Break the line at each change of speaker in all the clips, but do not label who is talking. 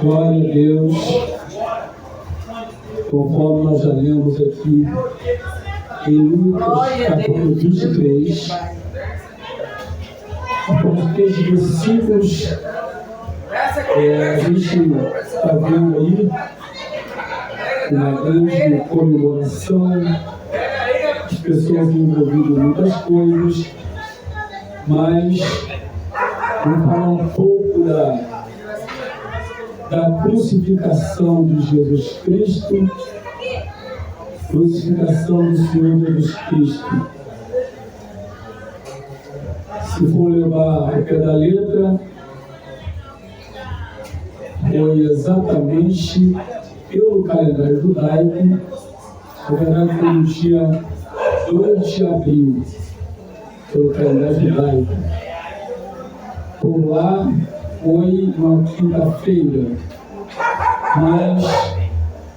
Glória a Deus. Conforme nós já lemos aqui em Lucas, capítulo 23, após 3 versículos, a gente está vendo aí uma grande comemoração, as pessoas envolvidas em muitas coisas, mas vamos falar um pouco da crucificação de Jesus Cristo, crucificação do Senhor Jesus Cristo. Se for levar ao pé da letra, foi exatamente pelo calendário judaico, na verdade foi no dia 2 de abril, pelo calendário judaico. Por lá foi uma quinta-feira, mas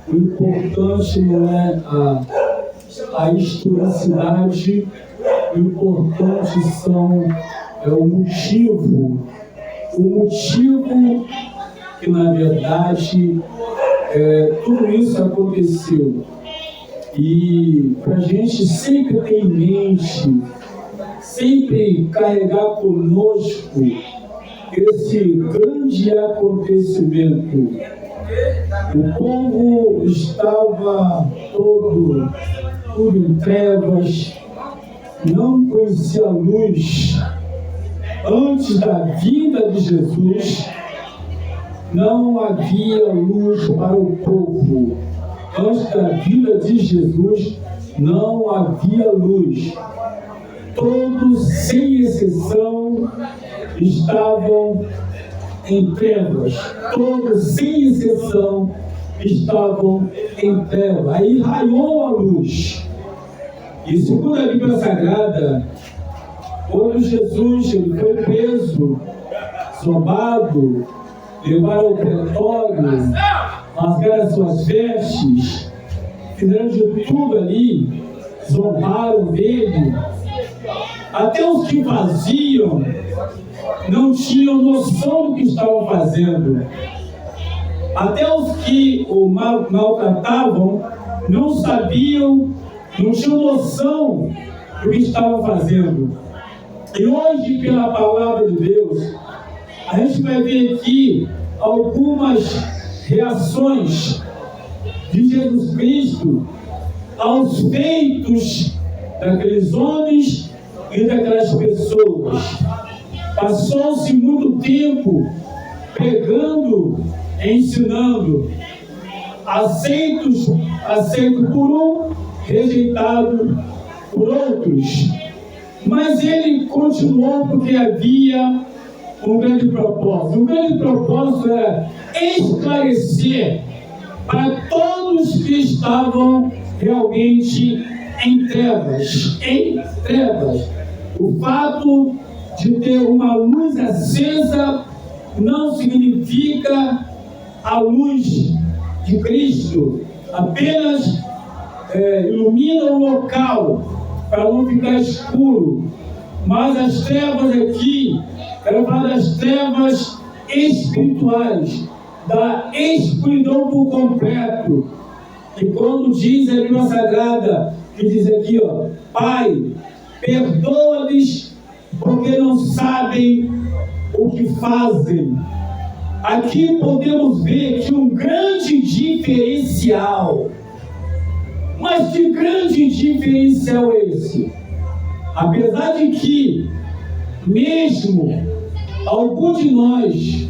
o importante não é a historicidade, o importante é o motivo que na verdade tudo isso aconteceu. E para a gente sempre ter em mente, sempre carregar conosco esse grande acontecimento. O povo estava tudo em trevas, não conhecia a luz. Antes da vinda de Jesus, não havia luz para o povo. Antes da vinda de Jesus, não havia luz. Todos, sem exceção, estavam em trevas. Todos, sem exceção, estavam em trevas. Aí raiou a luz. E segundo a Bíblia Sagrada, quando Jesus foi preso, zombado, levaram ao pretório, rasgaram suas vestes, fizeram de tudo ali, zombaram dele. Até os que faziam não tinham noção do que estavam fazendo. Até os que o maltratavam não sabiam, não tinham noção do que estavam fazendo. E hoje, pela palavra de Deus, a gente vai ver aqui algumas reações de Jesus Cristo aos feitos daqueles homens e daquelas pessoas. Passou-se muito tempo pregando, ensinando, aceito por um, rejeitado por outros. Mas ele continuou porque havia um grande propósito. O grande propósito era esclarecer para todos que estavam realmente em trevas. O fato de ter uma luz acesa não significa a luz de Cristo. Apenas ilumina o local para não ficar escuro. Mas as trevas aqui, quero falar das trevas espirituais, da escuridão por completo. E quando diz a Bíblia Sagrada, que diz aqui, Pai, perdoa-lhes porque não sabem o que fazem. Aqui podemos ver que um grande diferencial. Mas que grande diferencial é esse? Apesar de que, mesmo algum de nós,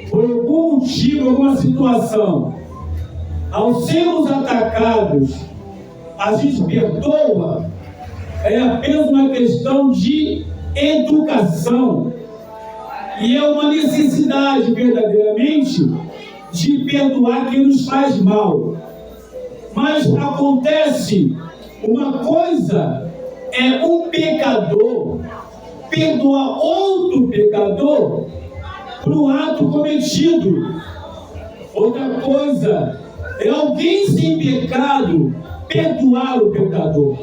por algum motivo, alguma situação, ao sermos atacados, a gente perdoa, é apenas uma questão de educação. E é uma necessidade, verdadeiramente, de perdoar quem nos faz mal. Mas acontece uma coisa, é um pecador perdoar outro pecador por um ato cometido. Outra coisa é alguém sem pecado perdoar o pecador.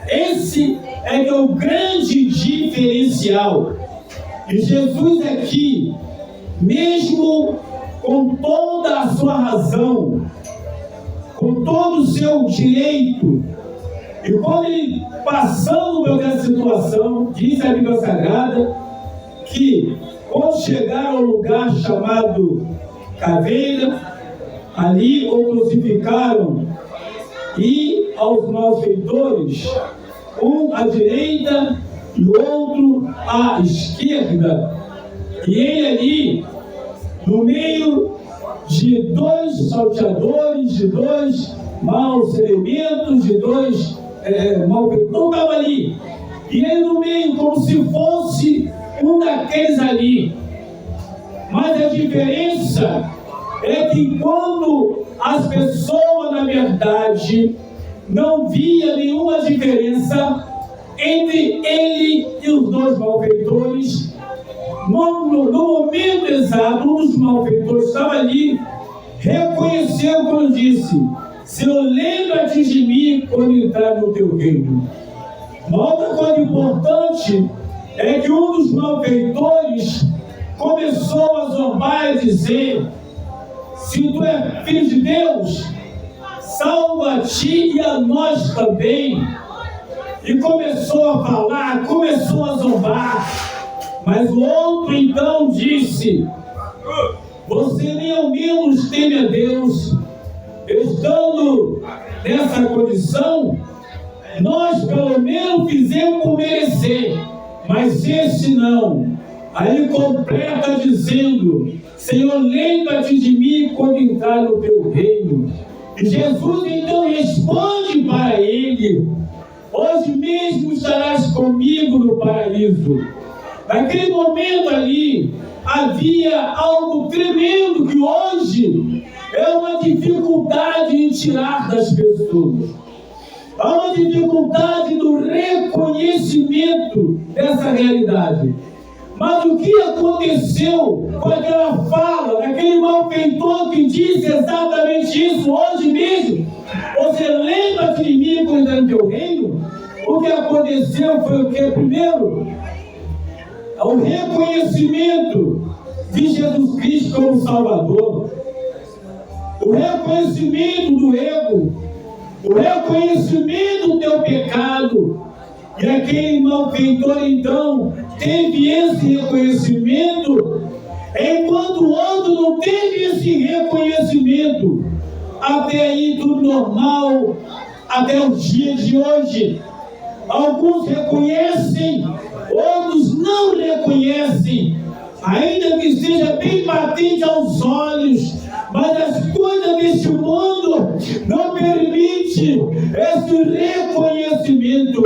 Esse é que é o grande diferencial. E Jesus aqui, mesmo com toda a sua razão, com todo o seu direito. E quando ele, passando por essa situação, diz a Bíblia Sagrada que quando chegaram ao lugar chamado Caveira, ali o crucificaram, e aos malfeitores, um à direita e outro à esquerda. E ele ali, no meio de dois salteadores, de dois maus elementos, de dois malfeitores, estava ali. E ele no meio, como se fosse um daqueles ali. Mas a diferença é que quando as pessoas, na verdade, não via nenhuma diferença entre ele e os dois malfeitores, no momento exato, um dos malfeitores estava ali, reconheceu quando disse: Senhor, lembra-te de mim quando entrar no teu reino. Uma outra coisa importante é que um dos malfeitores começou a zombar e dizer: se tu és filho de Deus, salva a ti e a nós também. E começou a falar, começou a zombar. Mas o outro então disse: você nem ao menos teme a Deus. Estando nessa condição, nós pelo menos fizemos por merecer, mas esse não. Aí completa dizendo: Senhor, lembra-te de mim quando entrar no teu reino. E Jesus então responde para ele: hoje mesmo estarás comigo no paraíso. Naquele momento ali, havia algo tremendo que hoje é uma dificuldade em tirar das pessoas. Há uma dificuldade no reconhecimento dessa realidade. Mas o que aconteceu com aquela fala, daquele malfeitor que disse exatamente isso hoje mesmo? Você lembra-te de mim quando entrar no teu reino? O que aconteceu foi o que? Primeiro, o reconhecimento de Jesus Cristo como Salvador, o reconhecimento do erro, o reconhecimento do teu pecado. E aquele malfeitor então teve esse reconhecimento, enquanto o outro não teve esse reconhecimento. Até aí tudo normal, até os dias de hoje. Alguns reconhecem, outros não reconhecem, ainda que seja bem patente aos olhos, mas as coisas deste mundo não permitem esse reconhecimento.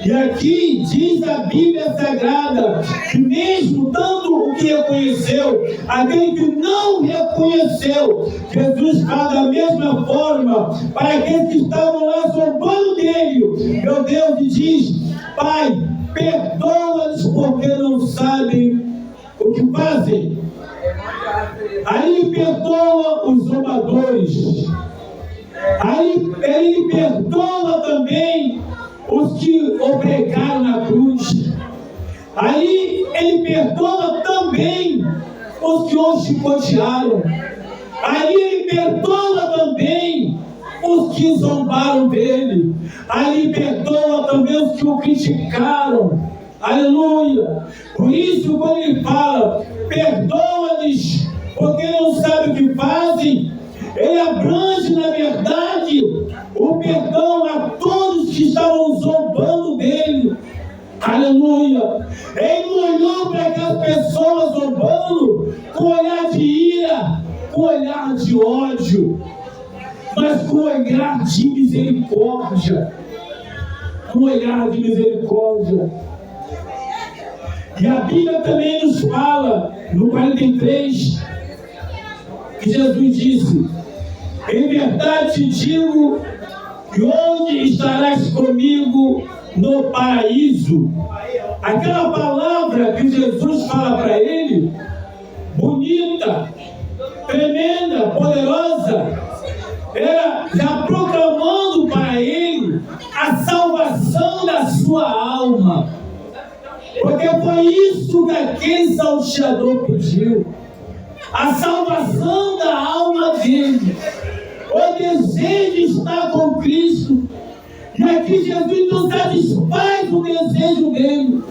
E aqui diz a Bíblia Sagrada que mesmo tanto o que reconheceu, aquele que não reconheceu, Jesus fala da mesma forma para aqueles que estavam lá zombando dele. Meu Deus, e diz: Pai, perdoa-lhes porque não sabem o que fazem. Aí ele perdoa os zombadores. Aí ele perdoa também os que o pregaram na cruz. Aí ele perdoa também os que o chicotearam. Aí ele perdoa também os que zombaram dele. Aí ele perdoa também os que o criticaram. Aleluia! Por isso, quando ele fala, perdoa-lhes, porque não sabem o que fazem, ele abrange, na verdade, o perdão a todos que estavam zombando dele. Aleluia! Ele não olhou para aquelas pessoas zombando com olhar de ira, com olhar de ódio, mas com olhar de misericórdia. Com olhar de misericórdia. E a Bíblia também nos fala, no 43, que Jesus disse: em verdade te digo que onde estarás comigo no paraíso. Aquela palavra que Jesus fala para ele, bonita, tremenda, poderosa, era já proclamando para ele a salvação da sua alma. Porque foi isso que aquele salteador pediu. a salvação da alma dele, o desejo de estar com Cristo. E aqui Jesus então satisfaz o desejo dele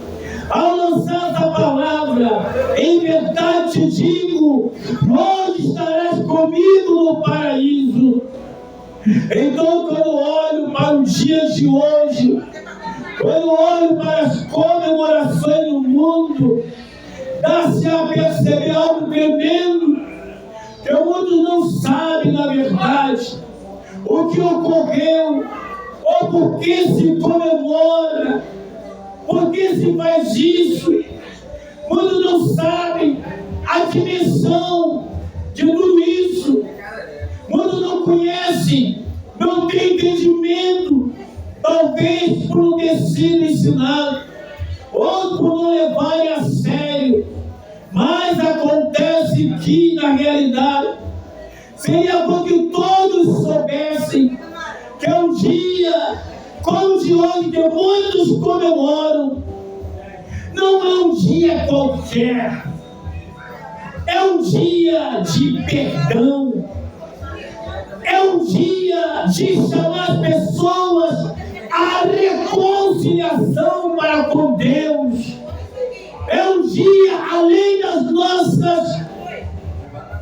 ao lançar essa palavra: em verdade te digo, hoje estarás comigo no paraíso. Então, quando eu olho para os dias de hoje, quando eu olho para as comemorações no mundo, dá-se a perceber algo tremendo, que muitos não sabem, na verdade, o que ocorreu, ou por que se comemora, por que se faz isso. Muitos não sabem a dimensão de tudo isso. Muitos não conhecem, não têm entendimento, talvez por não ter sido ensinado, ou por não levarem a sério. Mas acontece que, na realidade, seria bom que todos soubessem que é um dia, como o de hoje, que muitos comemoram, não é um dia qualquer, é um dia de perdão, é um dia de chamar as pessoas à reconciliação para com Deus. É um dia além das nossas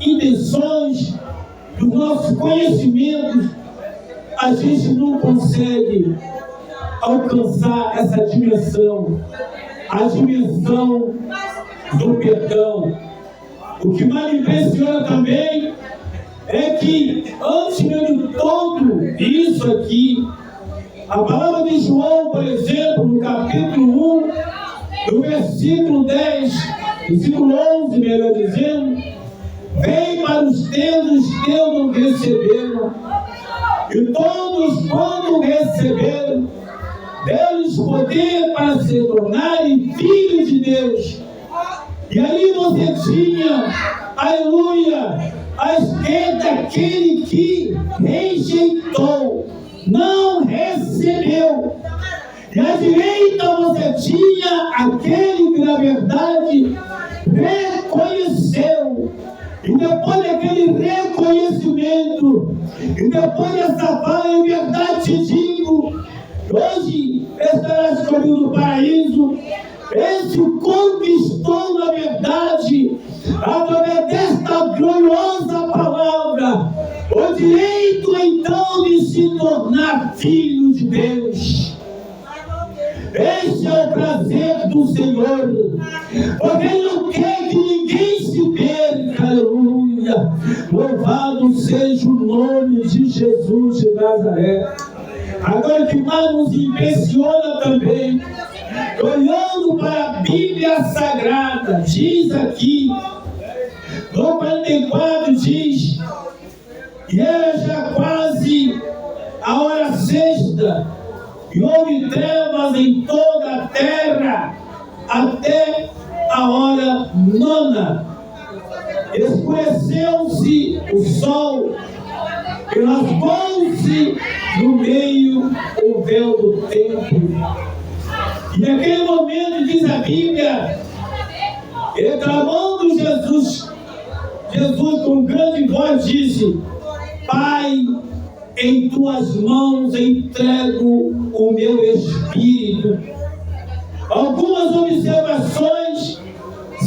intenções, dos nossos conhecimentos. A gente não consegue alcançar essa dimensão, a dimensão do perdão. O que mais me impressiona também é que, antes mesmo de tudo isso aqui, a palavra de João, por exemplo, no capítulo 1, no versículo 10, versículo 11, melhor dizendo, vem para os teus não receberam, e todos, quando receberam, deu-lhes poder para se tornarem filhos de Deus. E ali você tinha, aleluia, à esquerda aquele que rejeitou, não recebeu. E à direita você tinha aquele que, na verdade, reconheceu. E depois daquele reconhecimento, e depois dessa fala, em verdade te digo, hoje estarás comigo no paraíso. Esse conquistou, na verdade, através desta gloriosa palavra, o direito então de se tornar filho de Deus. Esse é o prazer do Senhor, porque Ele não quer que ninguém se perca. Aleluia! Louvado seja o nome de Jesus de Nazaré. Agora, o que mais nos impressiona também, olhando para a Bíblia Sagrada, diz aqui, no 44 diz, e era já quase a hora sexta, e houve trevas em toda a terra, até a hora nona. Escureceu-se o sol, e rasgou-se no meio o véu do templo. E naquele momento, diz a Bíblia, clamando Jesus com grande voz disse: Pai, em tuas mãos entrego o meu espírito. Algumas observações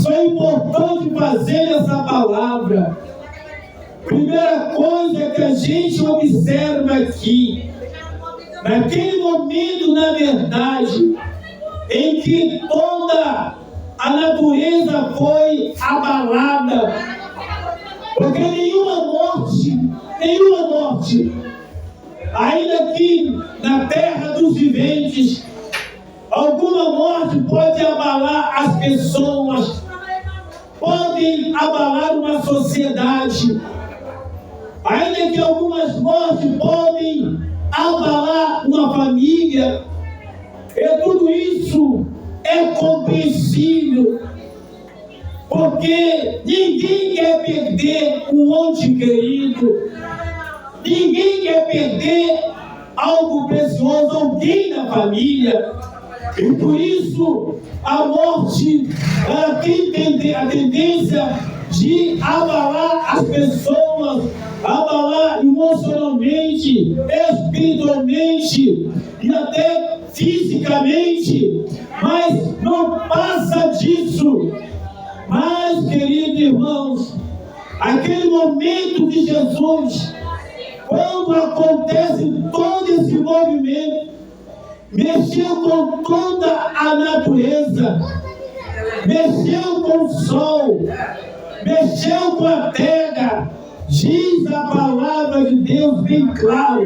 são importantes fazer essa palavra. Primeira coisa que a gente observa aqui, naquele momento, na verdade, em que toda a natureza foi abalada, porque nenhuma morte, ainda que na terra dos viventes, alguma morte pode abalar as pessoas, podem abalar uma sociedade, ainda que algumas mortes podem abalar uma família, e tudo isso é compreensível, porque ninguém quer perder um ente querido, ninguém quer perder algo precioso, alguém na família, e por isso a morte ela tem a tendência de abalar as pessoas, abalar emocionalmente, espiritualmente e até fisicamente, mas não passa disso. Mas, queridos irmãos, aquele momento de Jesus, quando acontece todo esse movimento, mexeu com toda a natureza, mexeu com o sol, mexeu com a terra. Diz a palavra de Deus bem claro.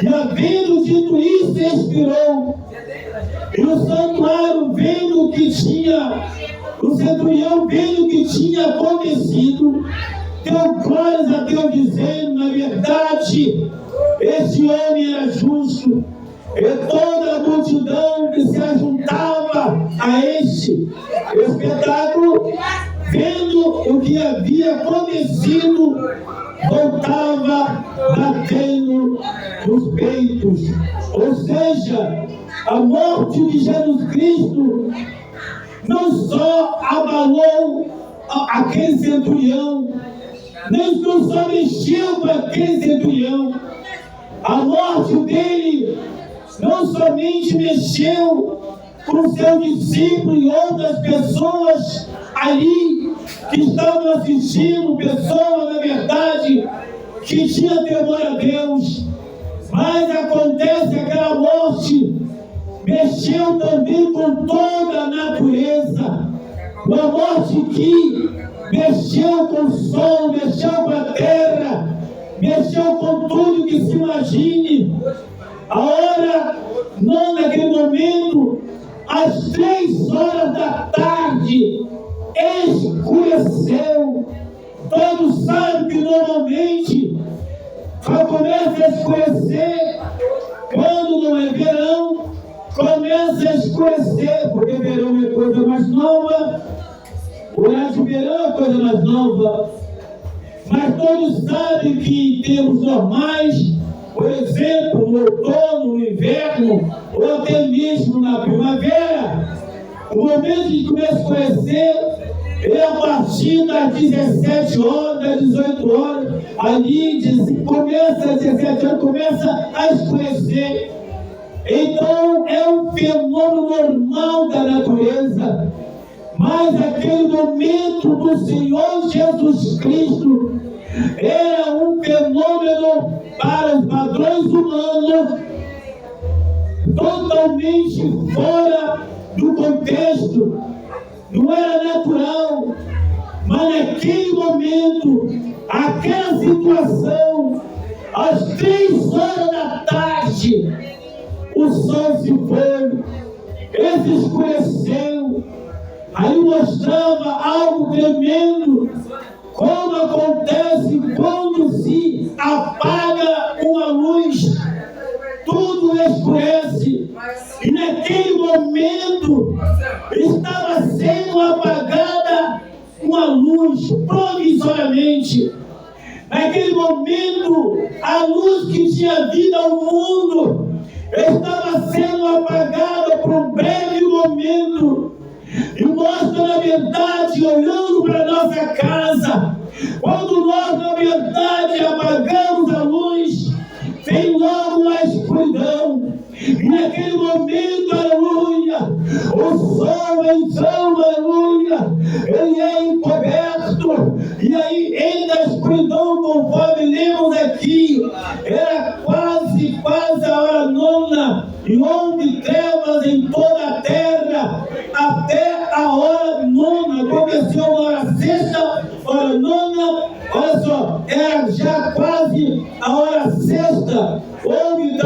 E havendo dito isso, expirou. E o santuário, vendo o que tinha, o centurião, vendo o que tinha acontecido, deu glórias a Deus, dizendo: na verdade, esse homem era justo. E toda a multidão que se ajuntava a este espetáculo, vendo o que havia acontecido, voltava batendo nos peitos. Ou seja, a morte de Jesus Cristo não só abalou aquele centurião, não só mexeu com aquele centurião, a morte dele não somente mexeu com seus discípulos e outras pessoas ali que estavam assistindo, pessoas, na verdade, que tinham temor a Deus, mas acontece aquela morte, mexeu também com toda a natureza, uma morte que mexeu com o sol, mexeu com a terra, mexeu com tudo que se imagine. A hora, não naquele momento, às 3 horas da tarde, escureceu. Todos sabem que normalmente só começa a escurecer quando não é verão, começa a escurecer, porque verão é coisa mais nova, o horário de verão é coisa mais nova. Mas todos sabem que em termos normais, por exemplo, no outono, no inverno, ou até mesmo na primavera, o momento de começar a escurecer é a partir das 17 horas, das 18 horas, ali começa às 17 horas, começa a escurecer. Então é um fenômeno normal da natureza, mas aquele momento do Senhor Jesus Cristo era um fenômeno para os padrões humanos, totalmente fora do contexto, não era natural. Mas naquele momento, aquela situação, às 3 horas da tarde, o sol se foi, ele se escureceu. Aí mostrava algo tremendo, como acontece quando se apaga uma luz, tudo escurece. E naquele momento estava sendo apagada uma luz provisoriamente. Naquele momento, a luz que tinha vindo ao mundo estava sendo apagada por um breve momento. E mostra, na verdade, olhando para a nossa casa, quando nós, na verdade, apagamos a luz, vem logo a escuridão. E naquele momento, aleluia, o sol então, aleluia, ele é encoberto. E aí, entre a escuridão, conforme lemos aqui, era quase a hora nona, e houve trevas em toda a terra, até a hora nona. Começou a hora sexta, hora nona, olha só, era já quase a hora sexta. Houve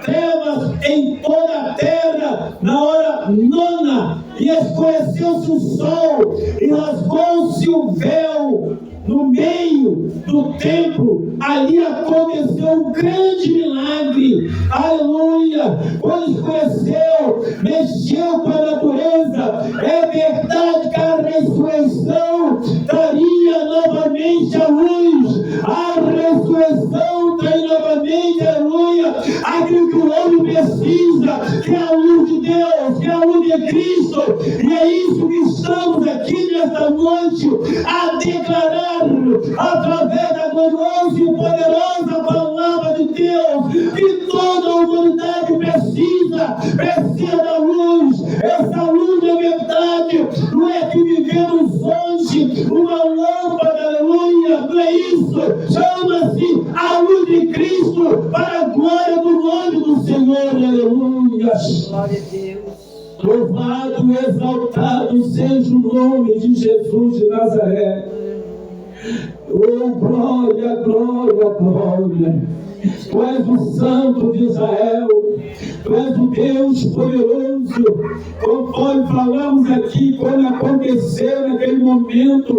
trevas em toda a terra na hora nona, e escureceu-se o sol, e rasgou-se o véu no meio do templo. Ali aconteceu um grande milagre, aleluia. Quando escureceu, mexeu com a natureza. É verdade que a ressurreição traria novamente a luz, a ressurreição traria novamente, aleluia, aquilo que o homem precisa, que é a luz de Deus, que é a luz de Cristo. E é isso que estamos aqui nessa nesta noite a declarar, através da gloriosa e poderosa palavra de Deus, que toda a humanidade precisa da luz. Essa luz é verdade, não é que vivemos hoje uma lâmpada, aleluia, não é isso. Chama-se a luz de Cristo para a glória do nome do Senhor, aleluia.
Glória a Deus.
Louvado e exaltado seja o nome de Jesus de Nazaré. Oh, glória, glória, glória. Tu és o Santo de Israel. Tu és o Deus poderoso. Conforme falamos aqui, quando aconteceu naquele momento,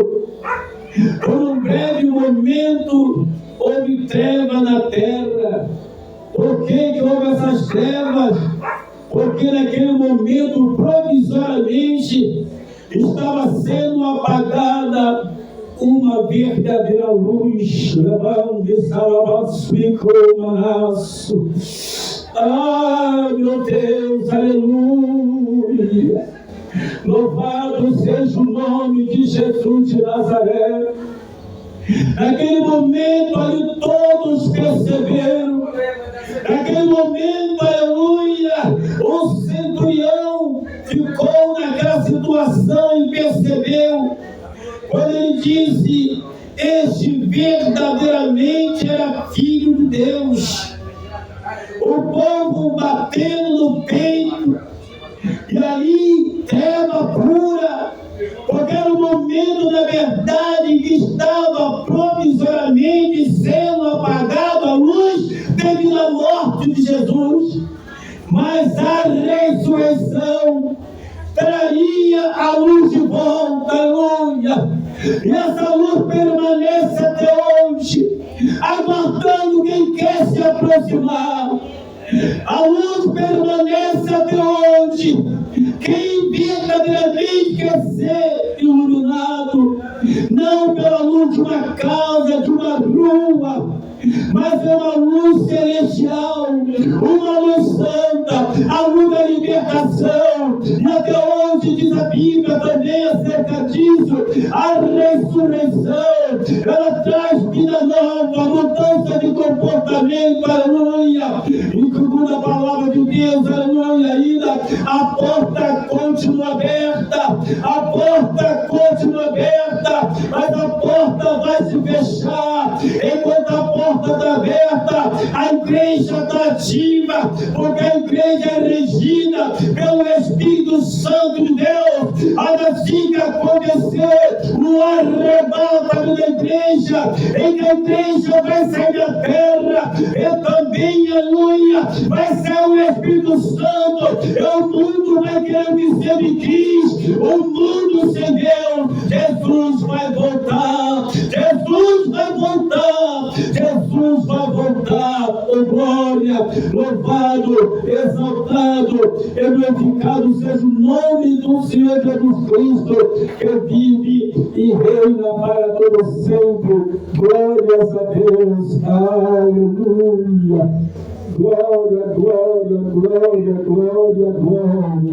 por um breve momento, houve treva na terra. Por que houve essas trevas? Porque naquele momento, provisoriamente, estava sendo apagada uma verdadeira luz. Ah, meu Deus, aleluia. Louvado seja o nome de Jesus de Nazaré. Naquele momento ali todos perceberam. Naquele momento, aleluia, o centurião ficou naquela situação e percebeu. Quando ele disse, este verdadeiramente era filho de Deus. O povo batendo no peito, e aí treva pura, porque era o momento da verdade que estava provisoriamente sendo apagada a luz devido à morte de Jesus. Mas a ressurreição traria a luz de volta, aleluia. E essa luz permanece até hoje, aguardando quem quer se aproximar. A luz permanece até hoje. Quem verdadeiramente quer ser iluminado, não pela luz de uma casa, de uma rua, mas é uma luz celestial, uma luz santa, a luz da libertação. E até hoje diz a Bíblia também acerca disso, a ressurreição, ela traz vida nova, mudança de comportamento, aleluia. E segundo a palavra de Deus, aleluia, ainda a porta continua aberta, a porta continua aberta, mas a porta vai se fechar. Enquanto a porta está aberta, a igreja está ativa, porque a igreja é regida pelo Espírito Santo de Deus. Assim que acontecer no arrebatamento da igreja, em que a igreja vai sair da terra, e também, aleluia, vai ser o Espírito Santo, e o mundo vai querer dizer de Cristo, o mundo sem Deus. Jesus vai voltar, Jesus vai voltar, Jesus vai voltar. Oh, glória, louvado, exaltado e glorificado seja o nome do Senhor Jesus Cristo, que vive e reina para todo sempre. Glórias a Deus, aleluia. Glória, glória, glória, glória, glória.